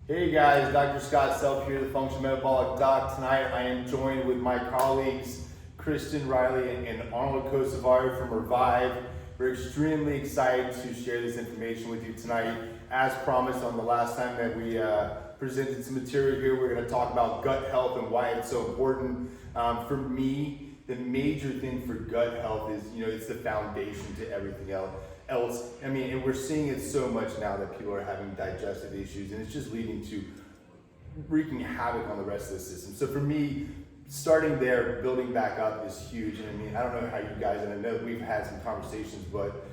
Hey guys, Dr. Scott Self here, the Functional Metabolic Doc. Tonight I am joined with my colleagues Kristen Riley and Arnold Kolozsvari from Revive. We're extremely excited to share this information with you tonight. As promised on the last time that we presented some material here, we're going to talk about gut health and why it's so important. For me, the major thing for gut health is, it's the foundation to everything else. And we're seeing it so much now that people are having digestive issues, and it's just leading to wreaking havoc on the rest of the system. So for me, starting there, building back up is huge. And I don't know how you guys, and I know we've had some conversations, but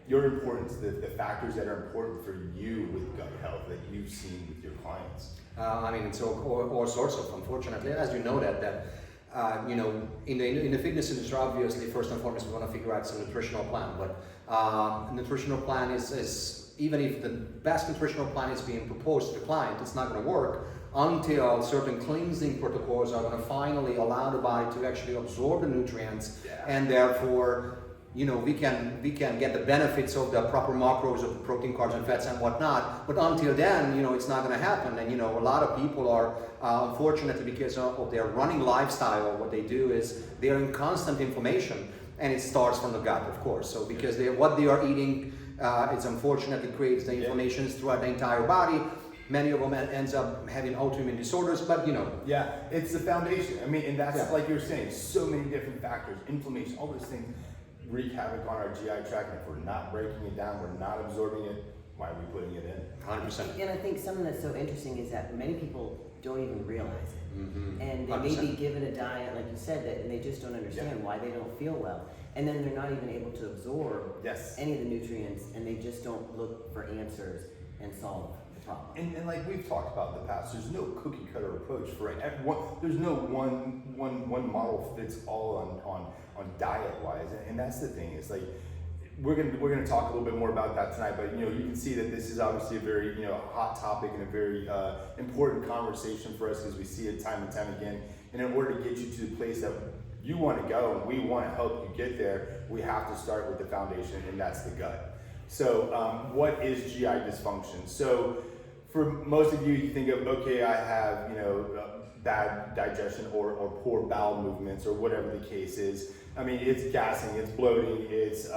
your importance, the factors that are important for you with gut health that you've seen with your clients. It's all sorts of, unfortunately, as you know that in the fitness industry, obviously, first and foremost, we want to figure out some nutritional plan. But nutritional plan is even if the best nutritional plan is being proposed to the client, it's not going to work until certain cleansing protocols are going to finally allow the body to actually absorb the nutrients, and therefore, we can get the benefits of the proper macros of the protein, carbs, and fats and whatnot. But until then, it's not going to happen. And a lot of people are, unfortunately, because of their running lifestyle, what they do is they're in constant inflammation, and it starts from the gut, of course. So because what they are eating, it's unfortunately creates the inflammations throughout the entire body. Many of them ends up having autoimmune disorders, but Yeah, it's the foundation. And that's like you were saying, so many different factors, inflammation, all those things wreak havoc on our GI tract. And if we're not breaking it down, we're not absorbing it, why are we putting it in? 100%. And I think something that's so interesting is that many people don't even realize it. Mm-hmm. And they may be given a diet, like you said, and they just don't understand why they don't feel well. And then they're not even able to absorb any of the nutrients, and they just don't look for answers and solve the problem. And like we've talked about in the past, there's no cookie cutter approach for everyone. There's no one model fits all on diet wise, and that's the thing. It's like we're gonna talk a little bit more about that tonight. But you can see that this is obviously a very hot topic and a very important conversation for us, because we see it time and time again. And in order to get you to the place that you want to go and we want to help you get there, we have to start with the foundation, and that's the gut. So what is GI dysfunction? So for most of you, you think of, okay, I have bad digestion or poor bowel movements or whatever the case is. It's gassing, it's bloating, it's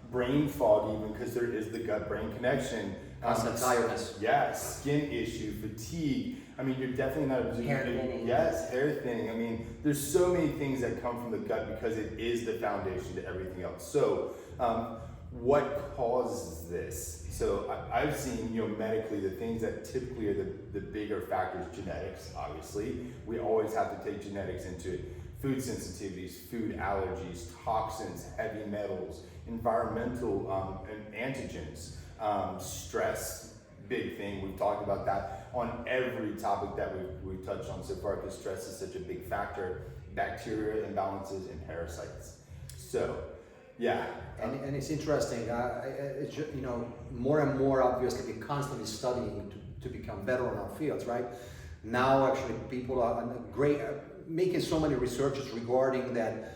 brain fog even, because there is the gut-brain connection. Constant tiredness. Yes, skin issue, fatigue. You're definitely not absorbing. Hair thinning. Yes, hair thinning. There's so many things that come from the gut because it is the foundation to everything else. So, what causes this? So I've seen, medically, the things that typically are the bigger factors. Genetics, obviously. We always have to take genetics into it. Food sensitivities, food allergies, toxins, heavy metals, environmental and antigens, stress, big thing. We've talked about that on every topic that we've touched on so far, because stress is such a big factor. Bacteria imbalances and parasites. So, yeah. And it's interesting, more and more, obviously, we're constantly studying to become better in our fields, right? Now, actually, people are making so many researches regarding that,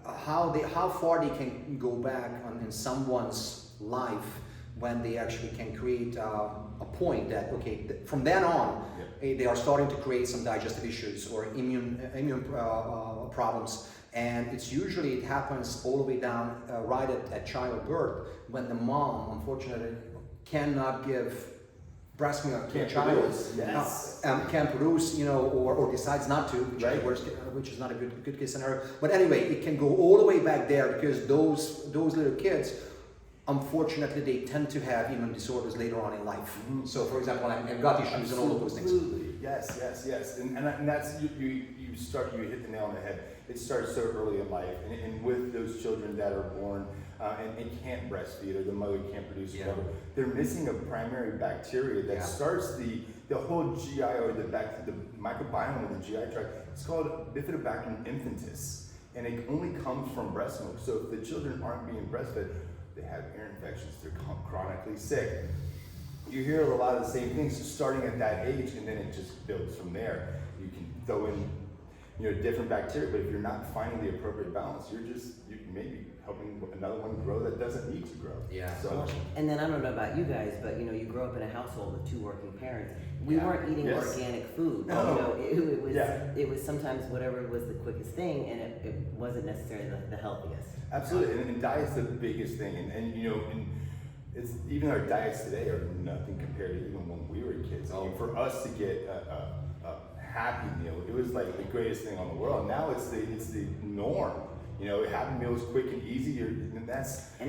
how far they can go back in someone's life when they actually can create a point that, from then on, they are starting to create some digestive issues or immune problems. And it happens all the way down right at childbirth, when the mom, unfortunately, cannot give breast milk to a child, can produce, or decides not to, which is not a good case scenario. But anyway, it can go all the way back there, because those little kids, unfortunately, they tend to have immune disorders later on in life. Mm-hmm. So, for example, and gut issues and all of those things. Yes. And that's you hit the nail on the head. It starts so early in life, and with those children that are born and can't breastfeed, or the mother can't produce whatever, they're missing a primary bacteria that starts the whole GI, or the microbiome of the GI tract. It's called Bifidobacterium infantis, and it only comes from breast milk. So if the children aren't being breastfed, they have ear infections, they're chronically sick. You hear a lot of the same things starting at that age, and then it just builds from there. You can throw in different bacteria, but if you're not finding the appropriate balance, you're maybe helping another one grow that doesn't need to grow. Yeah. So, and then I don't know about you guys, but you grew up in a household with 2 working parents. We weren't eating organic food. No. It was sometimes whatever was the quickest thing, and it wasn't necessarily the healthiest. Absolutely, and diet's the biggest thing, and it's even our diets today are nothing compared to even when we were kids. I mean, for us to get a Happy Meal, it was like the greatest thing on the world. Now it's the norm. Happy Meal is quick and easy, and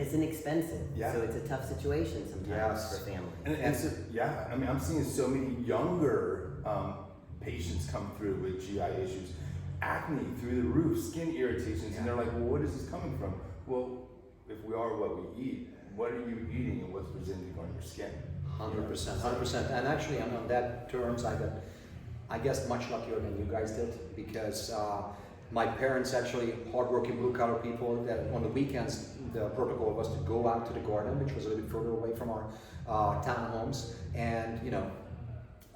it's inexpensive. So it's a tough situation sometimes for families. And so, I mean, I'm seeing so many younger patients come through with GI issues, acne through the roof, skin irritations, and they're like, well, what is this coming from? Well, if we are what we eat, what are you eating and what's presenting on your skin? 100%. And actually, on that terms, I guess much luckier than you guys did, because my parents actually hardworking blue-collar people that on the weekends the protocol was to go out to the garden, which was a little bit further away from our townhomes, and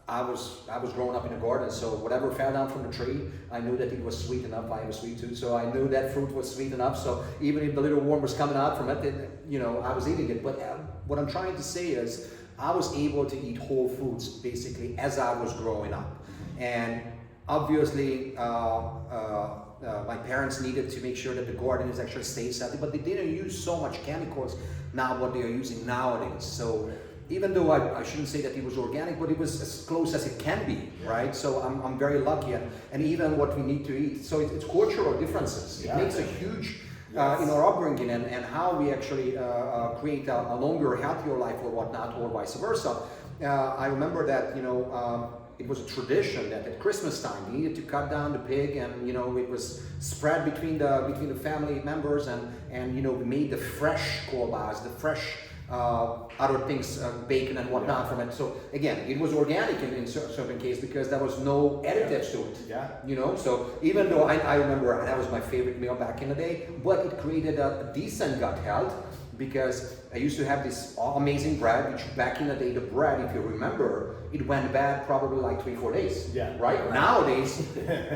I was growing up in a garden, so whatever fell down from the tree, I knew that it was sweet enough. I have a sweet tooth, so I knew that fruit was sweet enough. So even if the little worm was coming out from it, I was eating it. But what I'm trying to say is, I was able to eat whole foods basically as I was growing up, and obviously my parents needed to make sure that the garden is actually stays healthy, but they didn't use so much chemicals now what they are using nowadays. So even though I shouldn't say that it was organic, but it was as close as it can be, right? So I'm very lucky, and even what we need to eat. So it's cultural differences. It makes a huge in our upbringing and how we actually create a longer, healthier life or whatnot, or vice versa. I remember that it was a tradition that at Christmas time we needed to cut down the pig, and it was spread between the family members, and we made the fresh kolbas, the fresh other things, bacon and whatnot from it. So again, it was organic in certain cases because there was no additives to it. So even though I remember that was my favorite meal back in the day, but it created a decent gut health, because I used to have this amazing bread, which back in the day, the bread, if you remember, it went bad probably like 3-4 days. Right? Nowadays,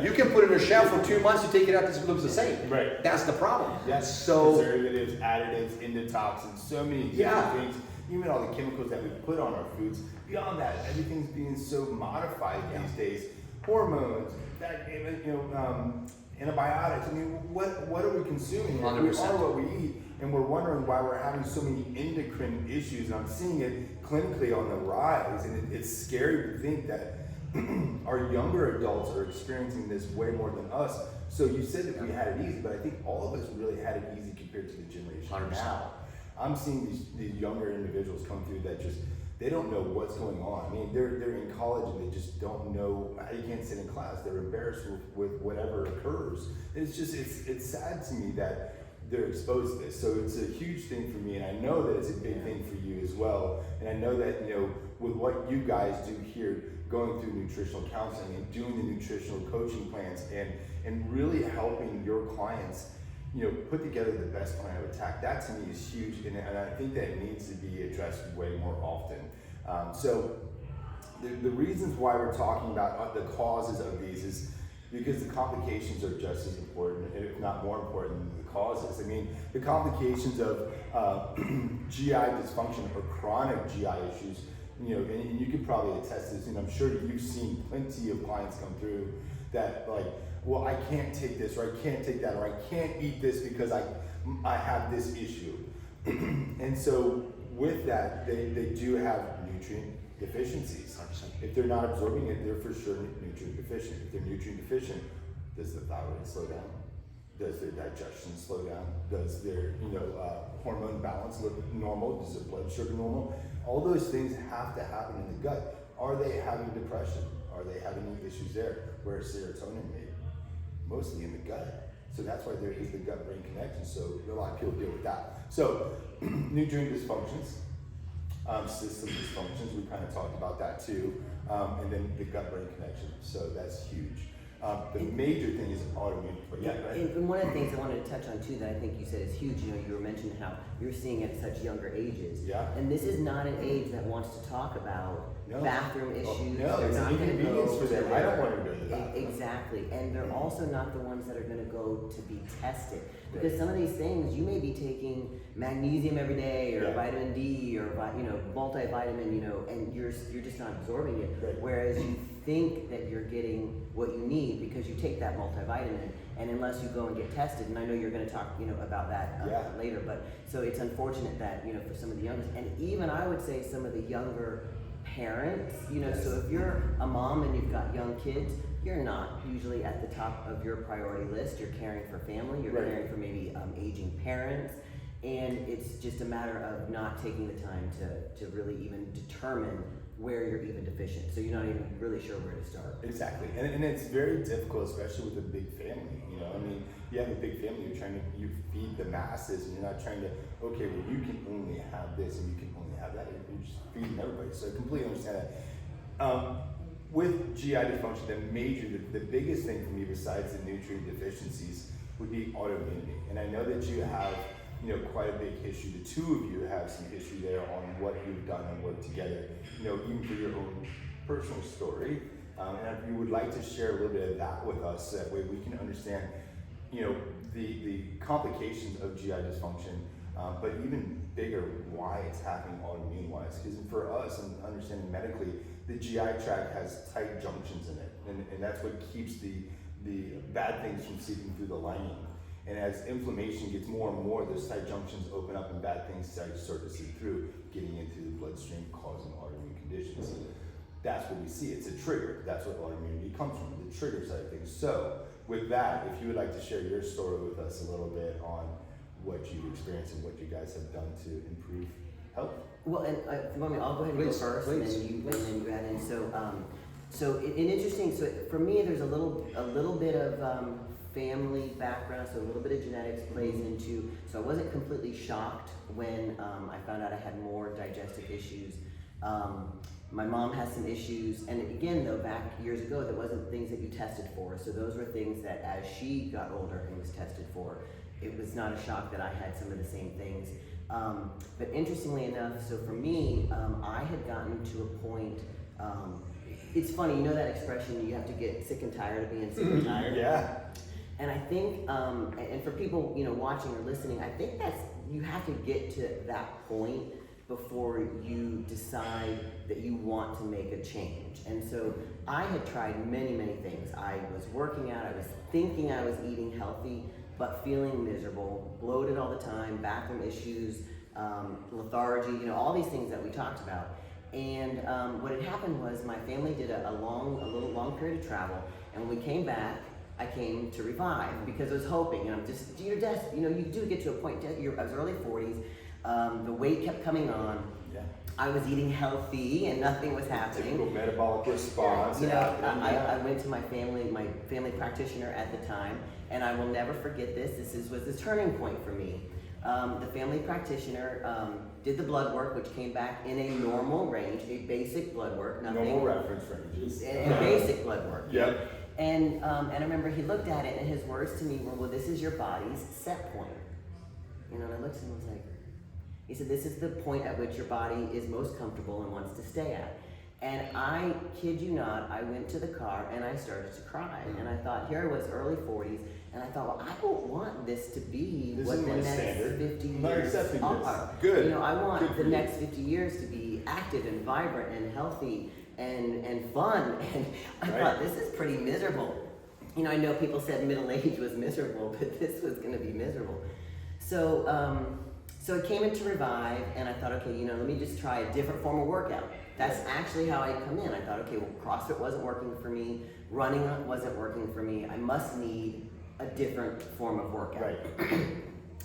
you can put it in a shelf for 2 months, you take it out, it looks the same. Right. That's the problem. So preservatives, additives, endotoxins, so many different things. Even all the chemicals that we put on our foods. Beyond that, everything's being so modified these days. Hormones, antibiotics. I mean, what are we consuming? 100%. We are what we eat, and we're wondering why we're having so many endocrine issues. And I'm seeing it clinically on the rise, and it's scary to think that our younger adults are experiencing this way more than us. So you said that we had it easy, but I think all of us really had it easy compared to the generation 100%. now. I'm seeing these younger individuals come through that they don't know what's going on. I mean, they're in college and they just don't know how you can't sit in class. They're embarrassed with whatever occurs. It's sad to me that they're exposed to this. So it's a huge thing for me, and I know that it's a big thing for you as well. And I know that with what you guys do here, going through nutritional counseling and doing the nutritional coaching plans and really helping your clients put together the best plan of attack. That to me is huge, and I think that it needs to be addressed way more often. So the reasons why we're talking about the causes of these is because the complications are just as important, if not more important than the causes. I mean, the complications of GI dysfunction or chronic GI issues, and you could probably attest to this, and I'm sure you've seen plenty of clients come through that like, well, I can't take this, or I can't take that, or I can't eat this because I have this issue. And so with that, they do have nutrient deficiencies. 100%. If they're not absorbing it, they're for sure nutrient deficient. If they're nutrient deficient, does the thyroid slow down? Does their digestion slow down? Does their hormone balance look normal? Does their blood sugar normal? All those things have to happen in the gut. Are they having depression? Are they having any issues there? Where is serotonin made? Mostly in the gut. So that's why there is the gut-brain connection. So a lot of people deal with that. So nutrient dysfunctions, system dysfunctions, we kind of talked about that too. And then the gut-brain connection. So that's huge. The major thing is autoimmune. And one of the things I wanted to touch on too that I think you said is huge, you were mentioning how you're seeing it at such younger ages. And this is not an age that wants to talk about bathroom issues. No, They're it's not an going to go inconvenience for them. I don't want to go to the E- bathroom. Exactly, and they're also not the ones that are going to go to be tested, because Right. some of these things you may be taking magnesium every day, or vitamin D, or multivitamin, and you're just not absorbing it. Right. Whereas you think that you're getting what you need because you take that multivitamin, and unless you go and get tested, and I know you're going to talk about that later, but so it's unfortunate that for some of the youngest, and even I would say some of the younger parents, so if you're a mom and you've got young kids, you're not usually at the top of your priority list. You're caring for family, you're caring for maybe aging parents, and it's just a matter of not taking the time to really even determine where you're even deficient. So you're not even really sure where to start. Exactly, and it's very difficult, especially with a big family. You have a big family, you feed the masses, and you're not trying to, okay, well, you can only have this and you can only have that. You're just feeding everybody. So I completely understand that. With GI dysfunction, the biggest thing for me besides the nutrient deficiencies would be autoimmunity. And I know that you have quite a big history. The two of you have some history there on what you've done and worked together, even for your own personal story. And if you would like to share a little bit of that with us, that way we can understand, the complications of GI dysfunction, but even bigger, why it's happening autoimmune-wise. Because for us, and understanding medically, the GI tract has tight junctions in it, and that's what keeps the bad things from seeping through the lining. And as inflammation gets more and more, those tight junctions open up and bad things start to seep through, getting into the bloodstream, causing autoimmune conditions. That's what we see. It's a trigger. That's what autoimmunity comes from, the trigger side of things. So with that, if you would like to share your story with us a little bit on what you've experienced and what you guys have done to improve health. Well, and if you want me, I'll go ahead and go first, and then you add in. So interesting. So for me, there's a little bit of family background, so a little bit of genetics plays into. So I wasn't completely shocked when I found out I had more digestive issues. My mom has some issues, and again, though, back years ago, there wasn't things that you tested for. So those were things that, as she got older and was tested for, it was not a shock that I had some of the same things. But interestingly enough, so for me, I had gotten to a point. It's funny, that expression, you have to get sick and tired of being sick and tired. Yeah. And I think, and for people watching or listening, I think you have to get to that point before you decide that you want to make a change. And so I had tried many, many things. I was working out, I was thinking I was eating healthy, but feeling miserable, bloated all the time, bathroom issues, lethargy, all these things that we talked about. And what had happened was my family did a little long period of travel, and when we came back, I came to Revive because I was hoping, and I'm just, you do get to a point, I was early 40s, the weight kept coming on. Yeah. I was eating healthy and nothing was happening. Typical metabolic response. I went to my family practitioner at the time, and I will never forget this. This was the turning point for me. The family practitioner did the blood work, which came back in a normal range, a basic blood work, nothing. Normal reference ranges. A basic blood work. Yep. And I remember he looked at it, and his words to me were, "Well, this is your body's set point." And I looked at him and was like, he said, "This is the point at which your body is most comfortable and wants to stay at." And I kid you not, I went to the car and I started to cry. And I thought, here I was, early 40s, and I thought, well, I don't want this to be what the next 50 years are. Good. I want the next 50 years to be active and vibrant and healthy and fun. And I thought, this is pretty miserable. I know people said middle age was miserable, but this was going to be miserable. So I came into Revive, and I thought, okay, let me just try a different form of workout. That's actually how I come in. I thought, okay, well, CrossFit wasn't working for me, running wasn't working for me. I must need a different form of workout. Right.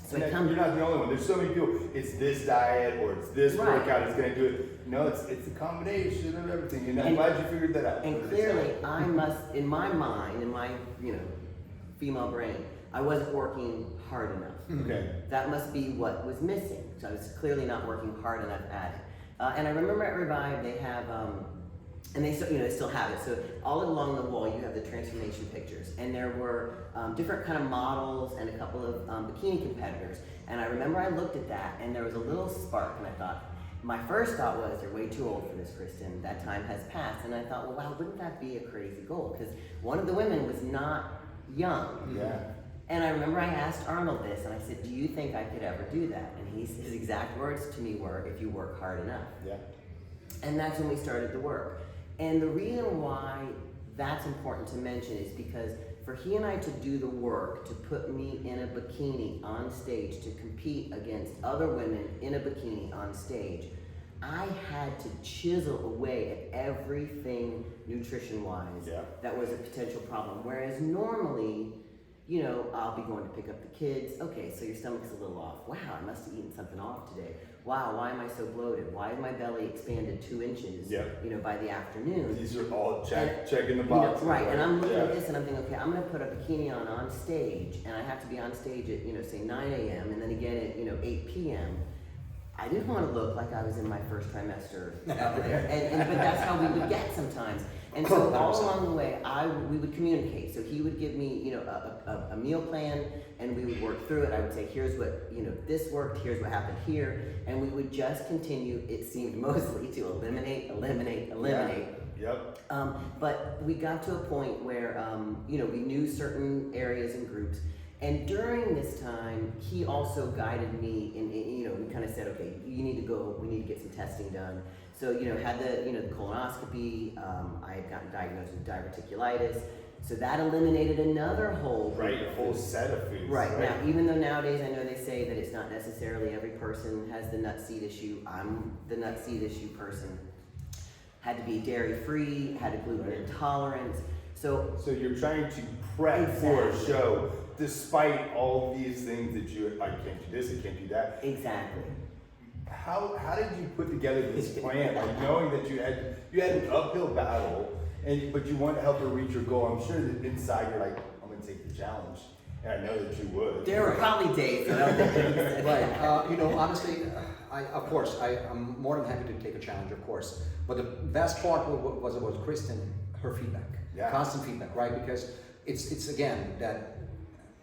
So you're not the only one. There's so many people. It's this diet or it's this workout. It's going to do it. No, it's a combination of everything. And I'm glad you figured that out. And clearly, I must, in my mind, in my female brain, I wasn't working hard enough. Okay. That must be what was missing. So I was clearly not working hard enough at it. And I remember at Revive, they have, and they still have it. So all along the wall, you have the transformation pictures, and there were different kind of models and a couple of bikini competitors. And I remember I looked at that, and there was a little spark, and I thought, my first thought was, you're way too old for this, Kristen. That time has passed. And I thought, well, wow, wouldn't that be a crazy goal? Because one of the women was not young. Yeah. And I remember I asked Arnold this, and I said, do you think I could ever do that? And his exact words to me were, if you work hard enough. Yeah. And that's when we started the work. And the reason why that's important to mention is because for he and I to do the work, to put me in a bikini on stage, to compete against other women in a bikini on stage, I had to chisel away at everything nutrition-wise that was a potential problem. Whereas normally, you know, I'll be going to pick up the kids. Okay, so your stomach's a little off. Wow, I must have eaten something off today. Wow, why am I so bloated? Why is my belly expanded 2 inches, you know, by the afternoon? These are all checking the boxes. You know, right, and I'm looking at this and I'm thinking, okay, I'm gonna put a bikini on stage, and I have to be on stage at, you know, say 9 a.m. and then again at, you know, 8 p.m. I didn't want to look like I was in my first trimester up there, but that's how we would get sometimes. And so all along the way, we would communicate. So he would give me, you know, a meal plan, and we would work through it. I would say, here's what, you know, this worked, here's what happened here, and we would just continue, it seemed mostly, to eliminate. Yep. But we got to a point where, you know, we knew certain areas and groups. And during this time, he also guided me in, you know, we kind of said, okay, you need to go, we need to get some testing done. So, you know, had the, you know, the colonoscopy, I had gotten diagnosed with diverticulitis. So that eliminated another whole a whole set of foods. Right. Now, even though nowadays I know they say that it's not necessarily every person has the nut seed issue, I'm the nut seed issue person. Had to be dairy free, had a gluten intolerance. So you're trying to prep for a show, despite all these things that I can't do this, I can't do that. Exactly. How did you put together this plan? Like knowing that you had an uphill battle, but you want to help her reach your goal. I'm sure that inside you're like, I'm gonna take the challenge, and I know that you would. There were probably days that right. You know, honestly, I'm more than happy to take a challenge, of course. But the best part was about Kristen, her feedback, constant feedback, right? Because it's again that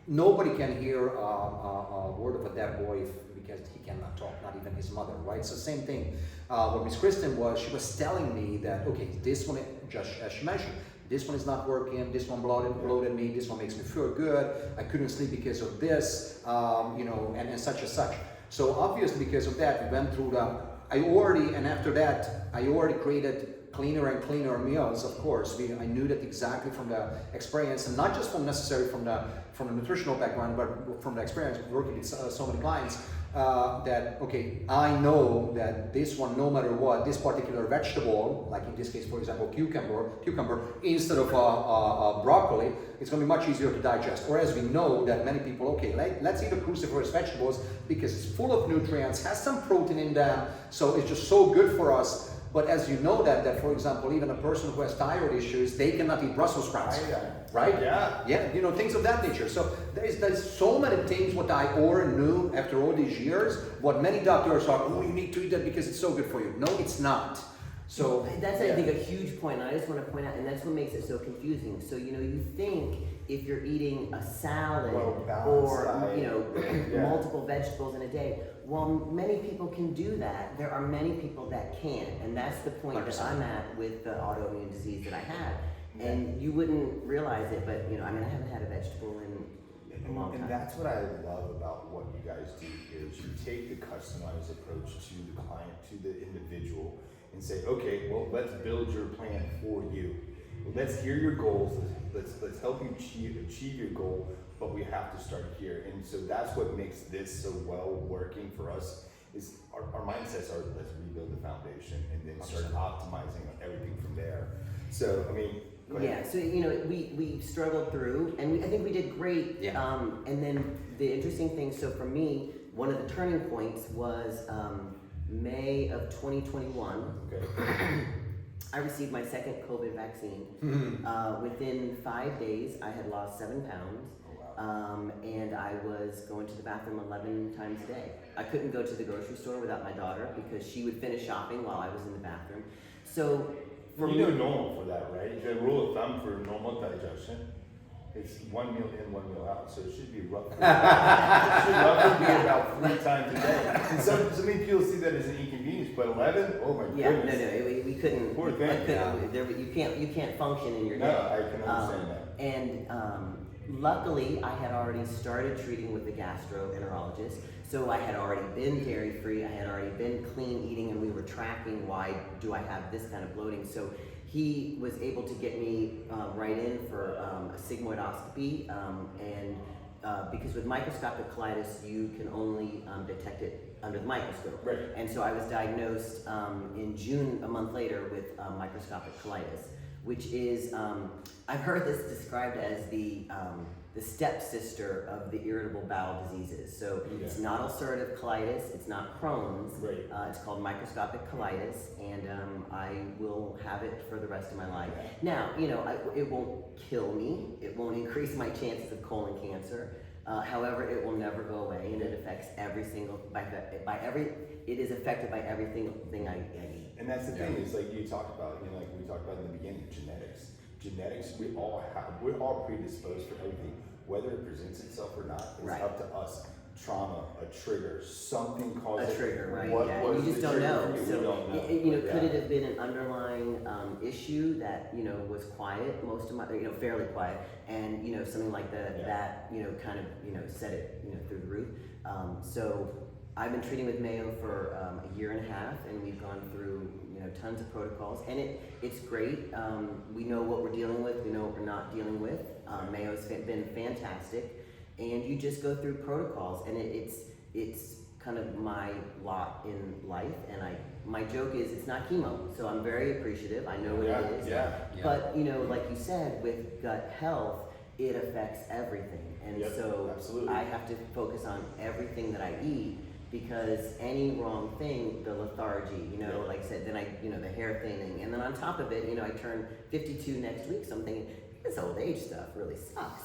nobody can hear a word of a dead boy because he cannot talk, not even his mother, right? So same thing. What Miss Kristen she was telling me that, okay, this one, just as she mentioned, this one is not working, this one bloated me, this one makes me feel good, I couldn't sleep because of this, you know, and such and such. So obviously because of that, we went through after that, I already created cleaner and cleaner meals, of course. I knew that exactly from the experience, and not just from the nutritional background, but from the experience of working with so many clients, that, okay, I know that this one, no matter what, this particular vegetable, like in this case, for example, cucumber, instead of broccoli, it's going to be much easier to digest. Whereas we know that many people, okay, let's eat the cruciferous vegetables because it's full of nutrients, has some protein in them, so it's just so good for us. But as you know that for example, even a person who has thyroid issues, they cannot eat Brussels sprouts, right? Yeah, you know, things of that nature. So there's so many things what I already knew after all these years, what many doctors are, oh, you need to eat that because it's so good for you. No, it's not. So that's, I think, a huge point, and I just want to point out, and that's what makes it so confusing. So, you know, you think if you're eating a salad or, you know, multiple vegetables in a day, well, many people can do that. There are many people that can't, and that's the point 100%. That I'm at with the autoimmune disease that I had. And you wouldn't realize it, but, you know, I mean, I haven't had a vegetable in a long time. And that's what I love about what you guys do here, is you take the customized approach to the client, to the individual, and say, okay, well, let's build your plan for you. Let's hear your goals. Let's help you achieve your goal, but we have to start here. And so that's what makes this so well working for us. Is our mindsets are, let's rebuild the foundation and then start optimizing on everything from there. So I mean, go ahead. Yeah. So you know, we struggled through, and I think we did great. Yeah. And then the interesting thing. So for me, one of the turning points was May of 2021. Okay. I received my second COVID vaccine. Within 5 days, I had lost 7 pounds. Oh, wow. And I was going to the bathroom 11 times a day. I couldn't go to the grocery store without my daughter because she would finish shopping while I was in the bathroom. So, you know normal for that, right? The rule of thumb for normal digestion. It's one meal in, one meal out, so it should be roughly, be about 3 times a day. And so many people see that as an inconvenience, but 11, oh my goodness. No, we couldn't. Poor thing. You can't function in your day. No, I can understand that. And luckily, I had already started treating with the gastroenterologist, so I had already been dairy free. I had already been clean eating, and we were tracking why do I have this kind of bloating. So he was able to get me right in for a sigmoidoscopy, and because with microscopic colitis, you can only detect it under the microscope. Right. And so I was diagnosed in June, a month later, with microscopic colitis, which is, I've heard this described as the stepsister of the irritable bowel diseases. So it's not ulcerative colitis, it's not Crohn's, it's called microscopic colitis, and I will have it for the rest of my life. Now, it won't kill me, it won't increase my chances of colon cancer. However, it will never go away, and it affects every single, it is affected by every single thing I eat. And that's the thing, is like you talked about, like we talked about in the beginning, genetics, we're all predisposed for everything. Whether it presents itself or not, it's up to us. Trauma, a trigger, something causes a trigger, right? What You just don't know. So, could it have been an underlying issue that was quiet most of my, fairly quiet, and something like that kind of set it through the roof. So I've been treating with Mayo for a year and a half, and we've gone through tons of protocols, and it's great. We know what we're dealing with, we know what we're not dealing with. Mayo's been fantastic, and you just go through protocols, and it's kind of my lot in life. And my joke is it's not chemo, so I'm very appreciative. I know what it is. But like you said, with gut health, it affects everything, and so absolutely. I have to focus on everything that I eat. Because any wrong thing, the lethargy, like I said, then the hair thinning, and then on top of it, I turn 52 next week, so I'm thinking, this old age stuff really sucks.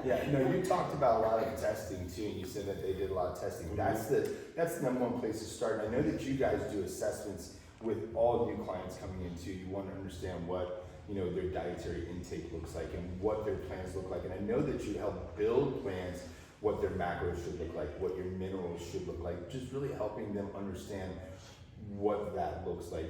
You talked about a lot of testing too, and you said that they did a lot of testing. Mm-hmm. That's the number one place to start. And I know that you guys do assessments with all new clients coming in too. You want to understand what their dietary intake looks like and what their plans look like. And I know that you help build plans, what their macros should look like, what your minerals should look like, just really helping them understand what that looks like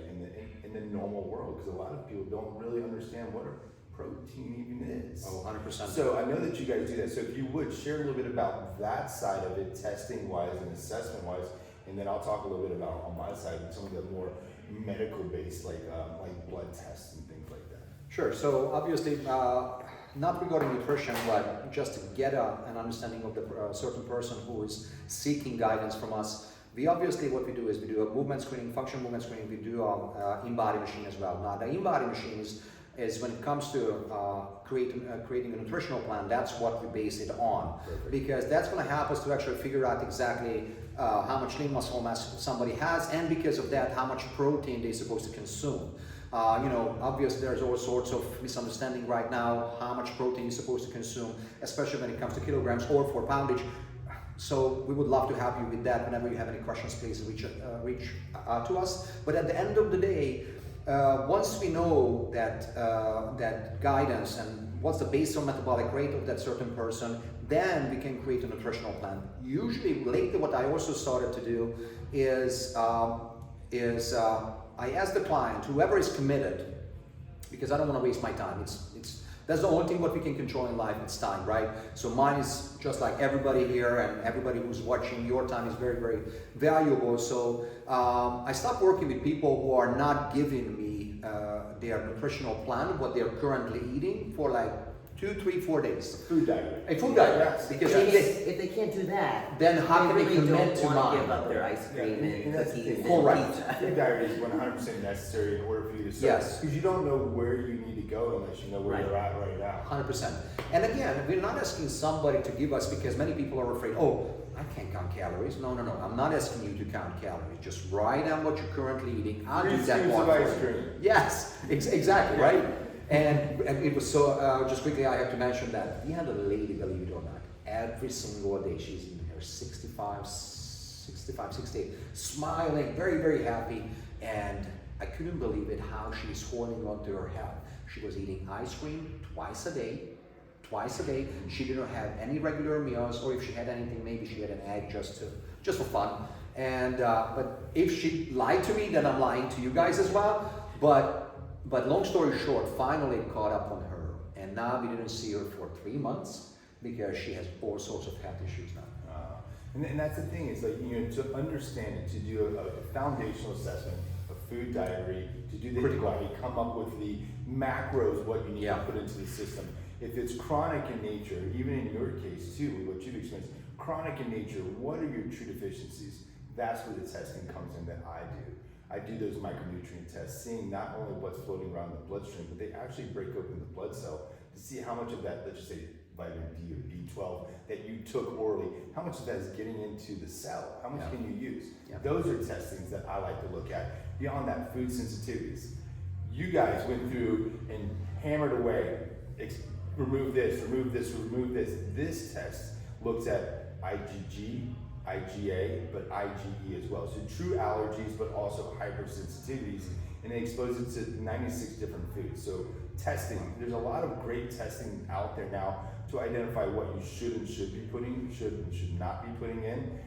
in the normal world, because a lot of people don't really understand what a protein even is. Oh, 100%. So I know that you guys do that. So if you would share a little bit about that side of it, testing wise and assessment wise, and then I'll talk a little bit about on my side some of the more medical based, like blood tests and things like that. Sure. So obviously, not regarding nutrition, but just to get an understanding of the certain person who is seeking guidance from us. What we do is we do a movement screening, functional movement screening. We do in-body machine as well. Now, the in-body machine is when it comes to creating a nutritional plan, that's what we base it on. Perfect. Because that's going to help us to actually figure out exactly how much lean muscle mass somebody has, and because of that, how much protein they're supposed to consume. Obviously there's all sorts of misunderstanding right now, how much protein you're supposed to consume, especially when it comes to kilograms or for poundage. So we would love to help you with that. Whenever you have any questions, please reach to us. But at the end of the day, once we know that guidance and what's the basal metabolic rate of that certain person, then we can create a nutritional plan. Usually, lately, what I also started to do is I ask the client, whoever is committed, because I don't want to waste my time. That's the only thing what we can control in life, it's time, right? So mine is just like everybody here and everybody who's watching, your time is very, very valuable. So I stopped working with people who are not giving me their nutritional plan, what they're currently eating for like 2, 3, 4 days. Food diet. A food diet, yes. Because if they can't do that, then how can they really commit to don't want to mine? give up their ice cream and cookies and pizza. Food diet is 100% necessary in order for you to start. Yes. Because you don't know where you need to go unless you know where you're at right now. 100%. And again, we're not asking somebody to give us, because many people are afraid, oh, I can't count calories. No. I'm not asking you to count calories. Just write down what you're currently eating. I'll do that one for you. Yes, exactly, right? And it was so, just quickly, I have to mention that we had a lady, believe it or not, every single day, she's in her 65, 68, smiling, very, very happy. And I couldn't believe it, how she's holding on to her health. She was eating ice cream twice a day, twice a day. She didn't have any regular meals, or if she had anything, maybe she had an egg just for fun. And but if she lied to me, then I'm lying to you guys as well. But long story short, finally it caught up on her, and now we didn't see her for 3 months because she has all sorts of health issues now. And that's the thing, is like, to understand it, to do a foundational assessment, a food diary, to do the body, come up with the macros, what you need to put into the system. If it's chronic in nature, even in your case too, with what you've experienced, chronic in nature, what are your true deficiencies? That's where the testing comes in that I do. I do those micronutrient tests, seeing not only what's floating around in the bloodstream, but they actually break open the blood cell to see how much of that, let's just say vitamin D or B12 that you took orally, how much of that is getting into the cell? How much can you use? Those are testings that I like to look at. Beyond that, food sensitivities. You guys went through and hammered away, remove this, remove this, remove this. This test looks at IgG, IgA, but IgE as well. So true allergies, but also hypersensitivities, and they expose it to 96 different foods. So testing, there's a lot of great testing out there now to identify what you should and should be putting, should and should not be putting in,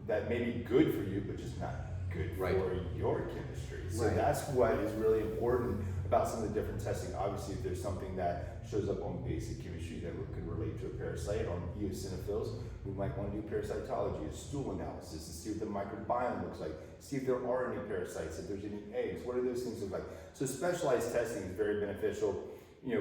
that may be good for you, but just not good for your chemistry. So that's what is really important about some of the different testing. Obviously, if there's something that shows up on basic chemistry that could relate to a parasite, on eosinophils, we might want to do parasitology, a stool analysis, to see what the microbiome looks like, see if there are any parasites, if there's any eggs, what do those things look like. So specialized testing is very beneficial,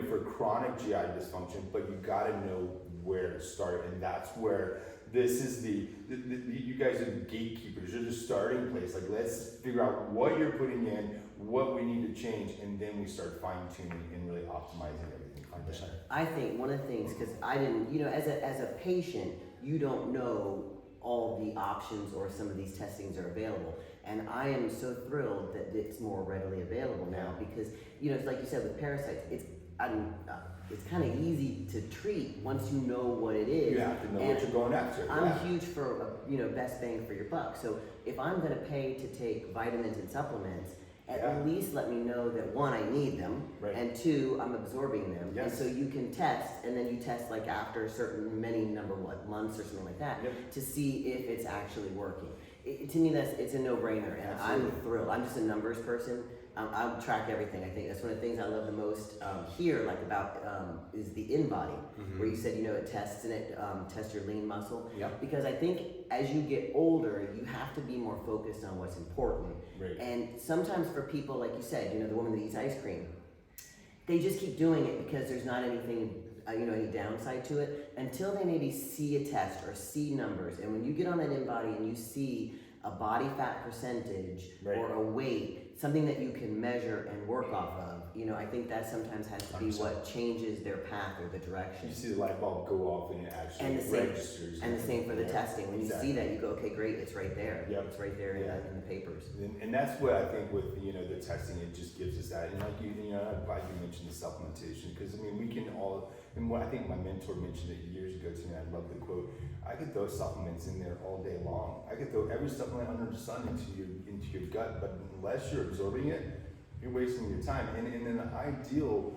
for chronic GI dysfunction, but you got to know where to start, and that's where this is you guys are the gatekeepers. You're the starting place. Like, let's figure out what you're putting in, what we need to change, and then we start fine tuning and really optimizing everything from there. I think one of the things, because I didn't, as a patient, you don't know all the options or some of these testings are available. And I am so thrilled that it's more readily available now, because, it's like you said with parasites, it's kind of easy to treat once you know what it is. You have to know what you're going after. I'm huge for, best bang for your buck. So if I'm going to pay to take vitamins and supplements, at least let me know that 1, I need them, and 2, I'm absorbing them. And so you can test, and then you test like after a certain months or something like that, to see if it's actually working. To me, it's a no-brainer, and I'm thrilled. I'm just a numbers person. I'll track everything. I think that's one of the things I love the most here, like about is the InBody, where you said it tests and it tests your lean muscle. Because I think as you get older, you have to be more focused on what's important. And sometimes for people, like you said, the woman that eats ice cream, they just keep doing it because there's not anything, any downside to it, until they maybe see a test or see numbers. And when you get on that InBody and you see a body fat percentage or a weight, something that you can measure and work off of, I think that sometimes has to be 100%. What changes their path or the direction. You see the light bulb go off and it actually registers. And the same for the testing. When you see that, you go, okay, great, it's right there. It's right there in the papers. And that's what I think with the testing, it just gives us that. And like I'm glad you mentioned the supplementation, because we can all, and what I think my mentor mentioned it years ago to me, I love the quote, I could throw supplements in there all day long. I could throw every supplement under the sun into your gut, but unless you're absorbing it, you're wasting your time. And in an ideal,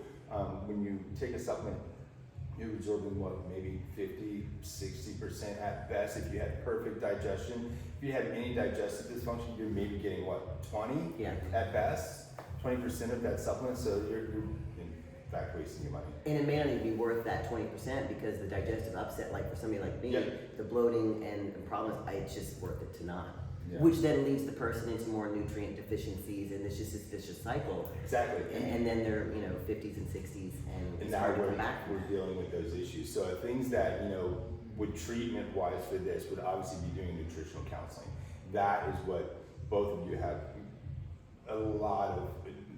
when you take a supplement, you're absorbing maybe 50, 60% at best if you had perfect digestion. If you have any digestive dysfunction, you're maybe getting 20 at best, 20% of that supplement. So you're in fact wasting your money. And it may not even be worth that 20% because the digestive upset, like for somebody like me, the bloating and problems, it's just worth it to not. Which then leads the person into more nutrient deficiencies, and it's just this vicious cycle. Exactly. And then they're 50s and 60s, and it's now hard to come back. We're dealing with those issues. So things that would treatment-wise for this would obviously be doing nutritional counseling. That is what both of you have a lot of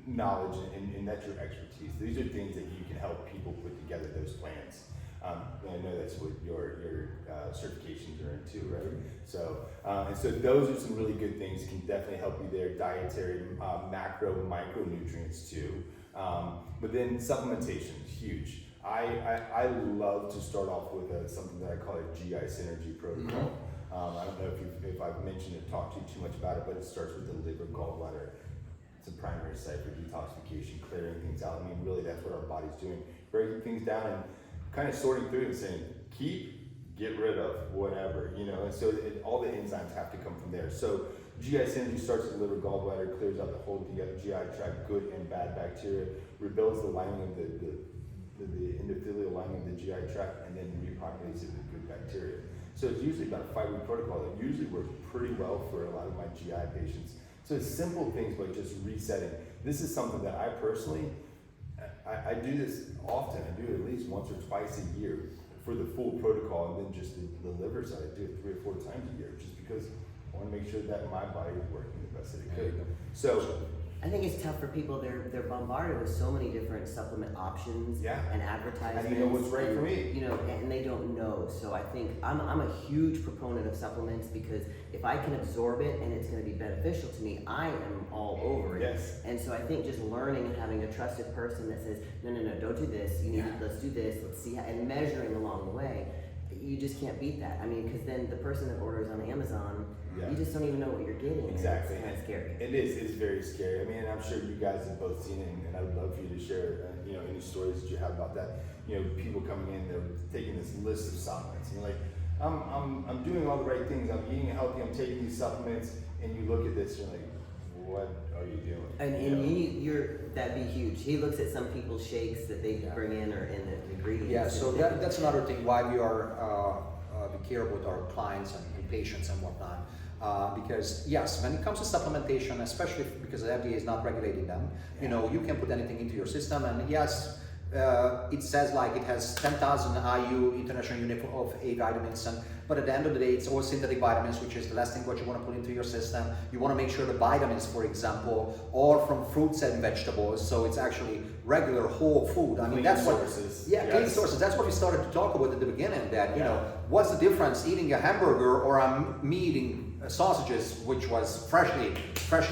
knowledge and that's your expertise. These are things that you can help people put together those plans. I know that's what your certifications are into, right? So, and so those are some really good things. Can definitely help you there. Dietary, macro, micronutrients too. But then supplementation is huge. I love to start off with something that I call a GI synergy protocol. I don't know if I've mentioned it, talked to you too much about it, but it starts with the liver, gallbladder. It's a primary site for detoxification, clearing things out. Really that's what our body's doing. Breaking things down and kind of sorting through and saying, keep, get rid of, whatever, you know, and so all the enzymes have to come from there. So GI synergy starts with the liver, gallbladder, clears out the whole GI tract, good and bad bacteria, rebuilds the lining of the endothelial lining of the GI tract, and then repopulates it with good bacteria. So it's usually about a 5-week protocol that usually works pretty well for a lot of my GI patients. So it's simple things, but just resetting. This is something that I personally, I do this often. I do it at least once or twice a year for the full protocol, and then just the liver side, I do it 3 or 4 times a year, just because I want to make sure that my body is working the best that it could. So I think it's tough for people. They're bombarded with so many different supplement options and advertisements. How do you know what's right for me? You know, and they don't know. So I think I'm a huge proponent of supplements, because if I can absorb it and it's going to be beneficial to me, I am all over it. Yes. And so I think just learning and having a trusted person that says, no, don't do this. You need let's do this. Let's see how, and measuring along the way. You just can't beat that. I mean, because then the person that orders on Amazon, you just don't even know what you're getting. Exactly. It's kind of scary. It is. It's very scary. I mean, and I'm sure you guys have both seen it, and I would love for you to share, you know, any stories that you have about that. You know, people coming in, they're taking this list of supplements, and you're like, I'm doing all the right things. I'm eating healthy. I'm taking these supplements, and you look at this, you're like, what are you doing? And that'd be huge. He looks at some people's shakes that they bring in, or in the ingredients. Yeah, so that's another thing why we are we care about our clients and patients and whatnot. Because yes, when it comes to supplementation, especially because the FDA is not regulating them, you know, you can put anything into your system, and yes, it says like it has 10,000 IU, International Unit of A vitamins, but at the end of the day, it's all synthetic vitamins, which is the last thing what you want to put into your system. You want to make sure the vitamins, for example, are from fruits and vegetables, so it's actually regular whole food. I mean, that's what sources. Yeah, clean sources. That's what we started to talk about at the beginning. That you know, what's the difference eating a hamburger or me eating sausages, which was freshly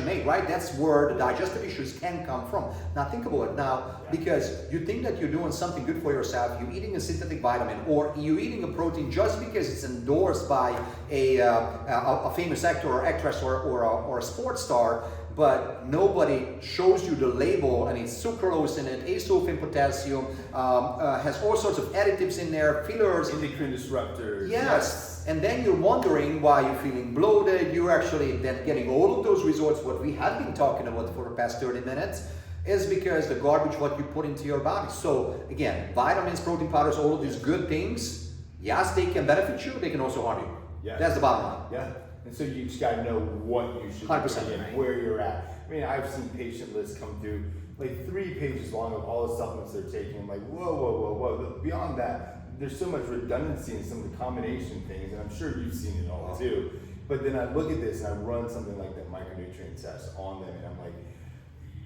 made, right? That's where the digestive issues can come from. Now think about it now, because you think that you're doing something good for yourself, you're eating a synthetic vitamin, or you're eating a protein just because it's endorsed by a famous actor or actress or a sports star, but nobody shows you the label, and it's sucralose in it, asulfame potassium, has all sorts of additives in there, fillers, endocrine disruptors. Yes. And then you're wondering why you're feeling bloated. You're actually then getting all of those results, what we have been talking about for the past 30 minutes, is because the garbage what you put into your body. So again, vitamins, protein powders, all of these good things, yes, they can benefit you, they can also harm you. Yeah. That's the bottom line. Yeah. And so you just got to know what you should 100%, be and where you're at. I mean, I've seen patient lists come through like 3 pages long of all the supplements they're taking. I'm like, whoa. Beyond that, there's so much redundancy in some of the combination things, and I'm sure you've seen it all too. But then I look at this and I run something like that micronutrient test on them, and I'm like,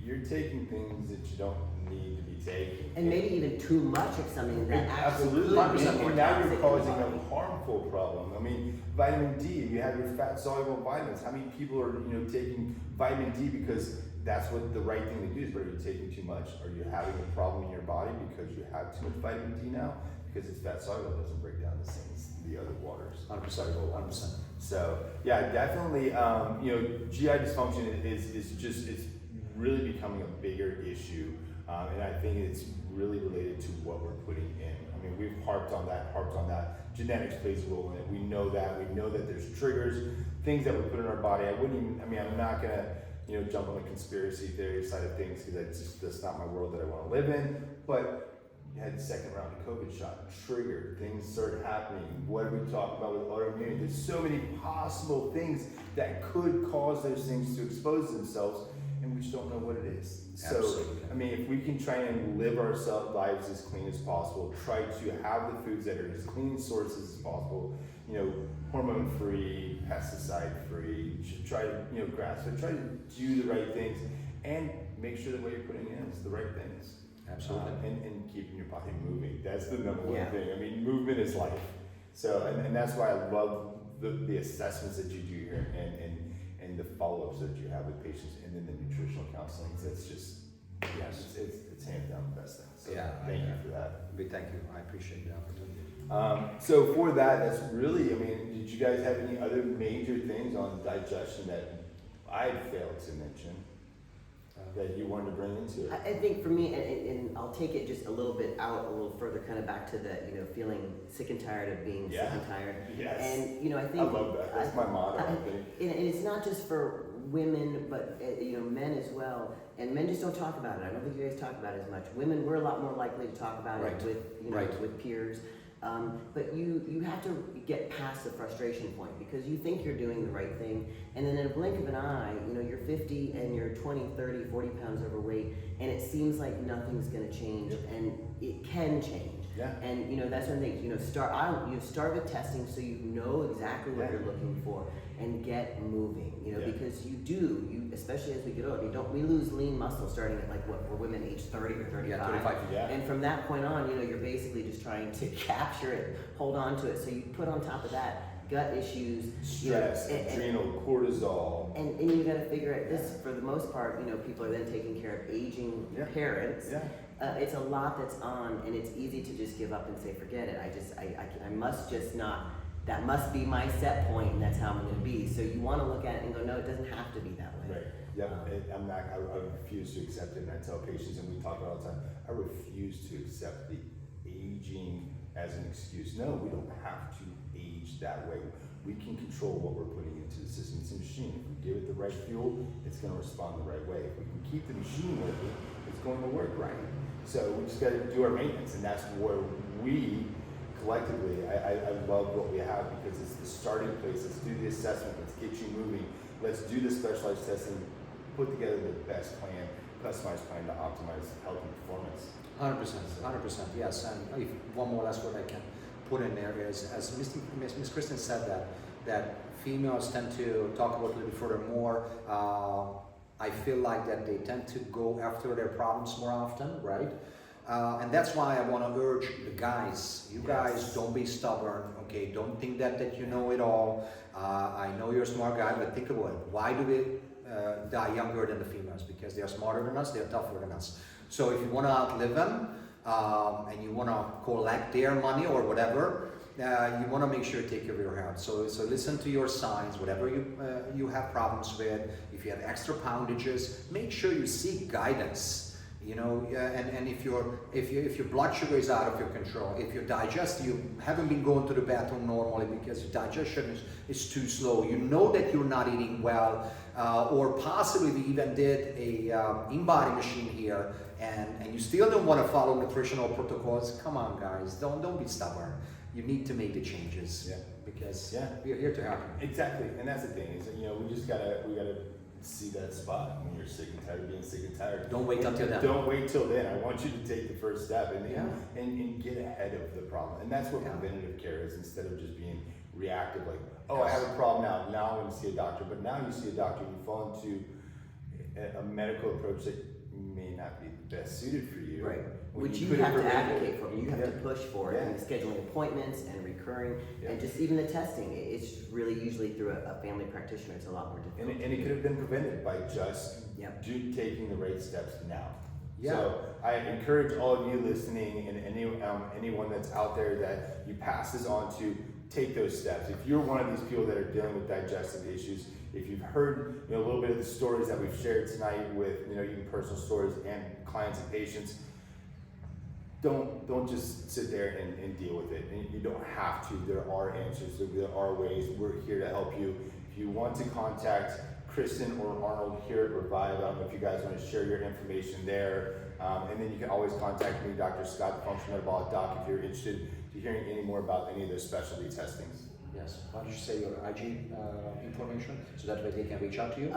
you're taking things that you don't need to be taking. And maybe even too much of something that absolutely. absolutely. And now you're causing a harmful problem. I mean, vitamin D, you have your fat soluble vitamins. How many people are taking vitamin D because that's what the right thing to do is, but are you taking too much? Are you having a problem in your body because you have too much vitamin D now? Because it's fat soluble, it doesn't break down the same as the other waters. 100%. So yeah, definitely. GI dysfunction it's really becoming a bigger issue, and I think it's really related to what we're putting in. I mean, we've harped on that. Genetics plays a role in it. We know that. We know that there's triggers, things that we put in our body. I'm not gonna jump on the conspiracy theory side of things, because that's not my world that I want to live in. But you had the second round of COVID shot, triggered, things started happening. What do we talk about with autoimmunity? There's so many possible things that could cause those things to expose themselves, and we just don't know what it is. Absolutely. So, I mean, if we can try and live our lives as clean as possible, try to have the foods that are as clean sources as possible, hormone-free, pesticide-free, try to, grass-fed, try to do the right things, and make sure that what you're putting in is the right things. Absolutely. And keeping your body moving. That's the number one thing. I mean, movement is life. So, and that's why I love the assessments that you do here and the follow-ups that you have with patients, and then the nutritional counseling. That's just, it's hands down the best thing. So thank you for that. Thank you. I appreciate the opportunity. So for that, that's really, did you guys have any other major things on digestion that I failed to mention? that you wanted to bring into it? I think for me, and I'll take it just a little bit out, a little further, kind of back to the, feeling sick and tired of being sick and tired. Yes. And, I think. I love that. That's my motto, I think. And it's not just for women, but, men as well. And men just don't talk about it. I don't think you guys talk about it as much. Women, we're a lot more likely to talk about it with, with peers. But you have to get past the frustration point because you think you're doing the right thing, and then in a blink of an eye, you're 50 and you're 20, 30, 40 pounds overweight, and it seems like nothing's going to change, and it can change. Yeah. And that's one thing. Start with testing so you know exactly what you're looking for, and get moving. Because you especially as we get older, we lose lean muscle starting at for women age 30 or 35. Yeah, 35. Yeah. And from that point on, you're basically just trying to capture it, hold on to it. So you put on top of that gut issues, stress, adrenal, cortisol, and you got to figure out this. For the most part, people are then taking care of aging parents. Yeah. It's a lot that's on, and it's easy to just give up and say, forget it. I must just not. That must be my set point, and that's how I'm going to be. So you want to look at it and go, no, it doesn't have to be that way. Right. Yep. I refuse to accept it, and I tell patients, and we talk about it all the time. I refuse to accept the aging as an excuse. No, we don't have to age that way. We can control what we're putting into the system. It's a machine. If we give it the right fuel, it's going to respond the right way. If we can keep the machine working, it's going to work right. So we just got to do our maintenance, and that's where we collectively, I love what we have because it's the starting place. Let's do the assessment. Let's get you moving. Let's do the specialized testing. Put together the best plan, customized plan to optimize health and performance. 100%, yes. And if one more last word I can put in there is, as Miss Kristen said, that females tend to talk about it a little bit further more. I feel like that they tend to go after their problems more often, right? And that's why I want to urge the guys. You guys, don't be stubborn, okay? Don't think that you know it all. I know you're a smart guy, but think about it. Why do we die younger than the females? Because they are smarter than us, they are tougher than us. So if you want to outlive them, and you want to collect their money or whatever, you want to make sure you take care of your health. So listen to your signs, whatever you have problems with. If you have extra poundages, make sure you seek guidance. And if your blood sugar is out of your control, if you haven't been going to the bathroom normally because your digestion is too slow, you know that you're not eating well, or possibly we even did a in-body machine here, and you still don't want to follow nutritional protocols. Come on, guys, don't be stubborn. You need to make the changes because we're here to help you. Exactly, and that's the thing is we gotta see that spot when you're sick and tired of being sick and tired. Don't wait until then. Don't wait till then. I want you to take the first step and get ahead of the problem. And that's what preventative care is, instead of just being reactive, like, I have a problem now I'm going to see a doctor. But now you see a doctor, you fall into a medical approach that may not be best suited for you. Right. Which you have to advocate for. You have to push for it. And scheduling appointments and recurring, and just even the testing. It's really usually through a family practitioner. It's a lot more difficult. And it could have been prevented by just taking the right steps now. Yeah. So I encourage all of you listening, and anyone that's out there, that you pass this on to, take those steps. If you're one of these people that are dealing with digestive issues, if you've heard a little bit of the stories that we've shared tonight with even personal stories and clients and patients, don't just sit there and deal with it. And you don't have to. There are answers. There are ways. We're here to help you. If you want to contact Kristen or Arnold here at Revive, I don't know if you guys want to share your information there. And then you can always contact me, Dr. Scott, the Functional Metabolic Doc, if you're interested in hearing any more about any of those specialty testings. Yes. Why don't you say your IG information so that way they can reach out to you?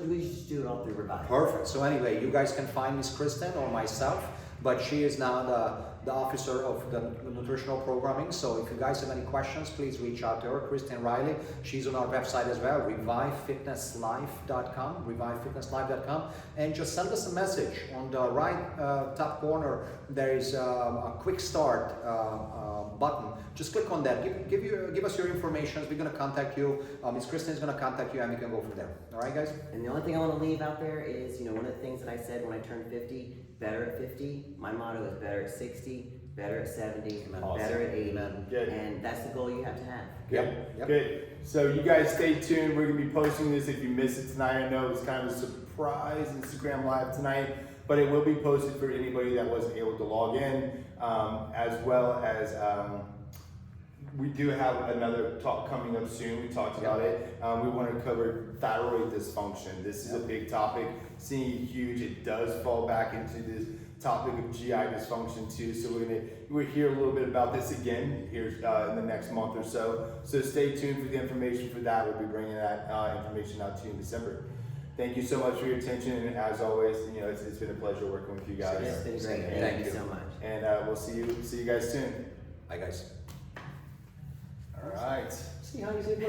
We just do it all through Revive. Perfect. So anyway, you guys can find Miss Kristen or myself, but she is now the officer of the nutritional programming. So if you guys have any questions, please reach out to her, Kristen Riley. She's on our website as well, revivefitnesslife.com, and just send us a message. On the right top corner, there is a quick start button. Just click on that. Give us your information. We're going to contact you. Miss Kristen is going to contact you, and we can go from there. All right, guys? And the only thing I want to leave out there is, one of the things that I said when I turned 50, better at 50. My motto is better at 60, better at 70, Awesome. better at 80. Good. And that's the goal you have to have. Good. Good. So you guys stay tuned. We're going to be posting this if you missed it tonight. I know it's kind of a surprise Instagram Live tonight, but it will be posted for anybody that wasn't able to log in, as well as we do have another talk coming up soon. We talked about it. We want to cover thyroid dysfunction. This is a big topic, seeing huge. It does fall back into this topic of GI dysfunction too. So we'll hear a little bit about this again here in the next month or so. So stay tuned for the information for that. We'll be bringing that information out to you in December. Thank you so much for your attention, and as always, it's been a pleasure working with you guys. It's been great. Thank you so much. And we'll see you guys soon. Bye, guys. All right. See how easy it is.